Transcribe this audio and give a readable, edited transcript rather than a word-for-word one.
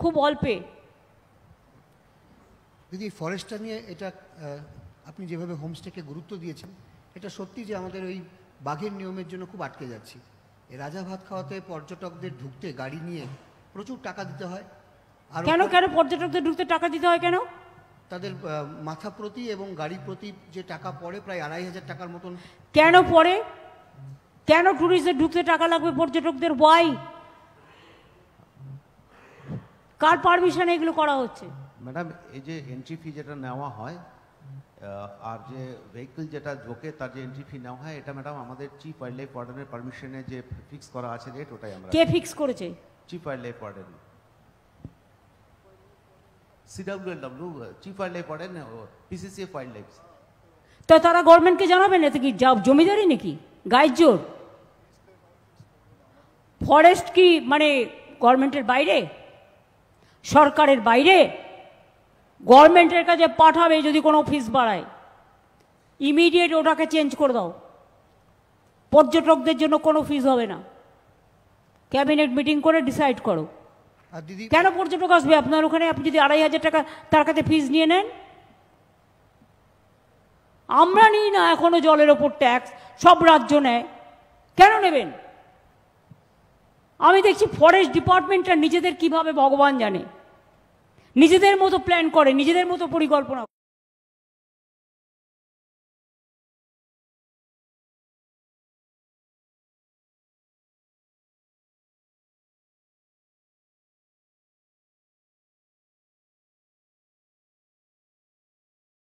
খুব অল্পে। দিদি ফরেস্টটা নিয়ে এটা আপনি যেভাবে হোমস্টেকে গুরুত্ব দিয়েছেন, এটা সত্যি যে আমাদের ওই বাঘের নিয়মের জন্য খুব আটকে যাচ্ছি। এই রাজা ভাত খাওয়াতে পর্যটকদের ঢুকতে গাড়ি নিয়ে প্রচুর টাকা দিতে হয়। আর কেন কেন পর্যটকদের ঢুকতে টাকা দিতে হয় কেন? তাদের মাথা প্রতি এবং গাড়ি প্রতি যে টাকা পড়ে প্রায় 2500 টাকার মতন। কেন পড়ে? কেন ট্যুরিস্টদের ঢুকতে টাকা লাগবে পর্যটকদের? ওয়াই? কার পারমিশনে এগুলো করা হচ্ছে? ম্যাডাম, এই যে এন্ট্রি ফি যেটা নেওয়া হয় আর যে ভেহিকল যেটা ঢোকে তার যে এন্ট্রি ফি নেওয়া হয়, এটা ম্যাডাম আমাদের চিফ ওয়াইল্ড লাইফ ওয়ার্ডেনের পারমিশনে যে ফিক্স করা আছে রেট, ওটাই আমরা। কে ফিক্স করেছে? Chief wild life warden, CWLW, chief wild life warden, PCCF wild life. তো তারা গভর্নমেন্টকে জানাবেন, এতে কি জমিদারি নাকি, গায়ের জোর? ফরেস্ট কি মানে গভর্নমেন্টের বাইরে, সরকারের বাইরে? গভর্নমেন্টের কাছে পাঠাবে যদি কোনো ফিস বাড়ায়, ইমিডিয়েট ওটাকে চেঞ্জ করে দাও। পর্যটকদের জন্য কোনো ফিস হবে না, ক্যাবিনেট মিটিং করে ডিসাইড করো। আর দিদি, কেন পর্যটক আসবে আপনার ওখানে? আপনি যদি 2500 টাকা তার কাছে ফিস নিয়ে নেন। আমরা নিই না এখনো জলের ওপর ট্যাক্স, সব রাজ্য নেয়, কেন নেবেন? আমি দেখছি ফরেস্ট ডিপার্টমেন্টটা নিজেদের কিভাবে ভগবান জানে, নিজেদের মতো প্ল্যান করে, নিজেদের মতো পরিকল্পনা।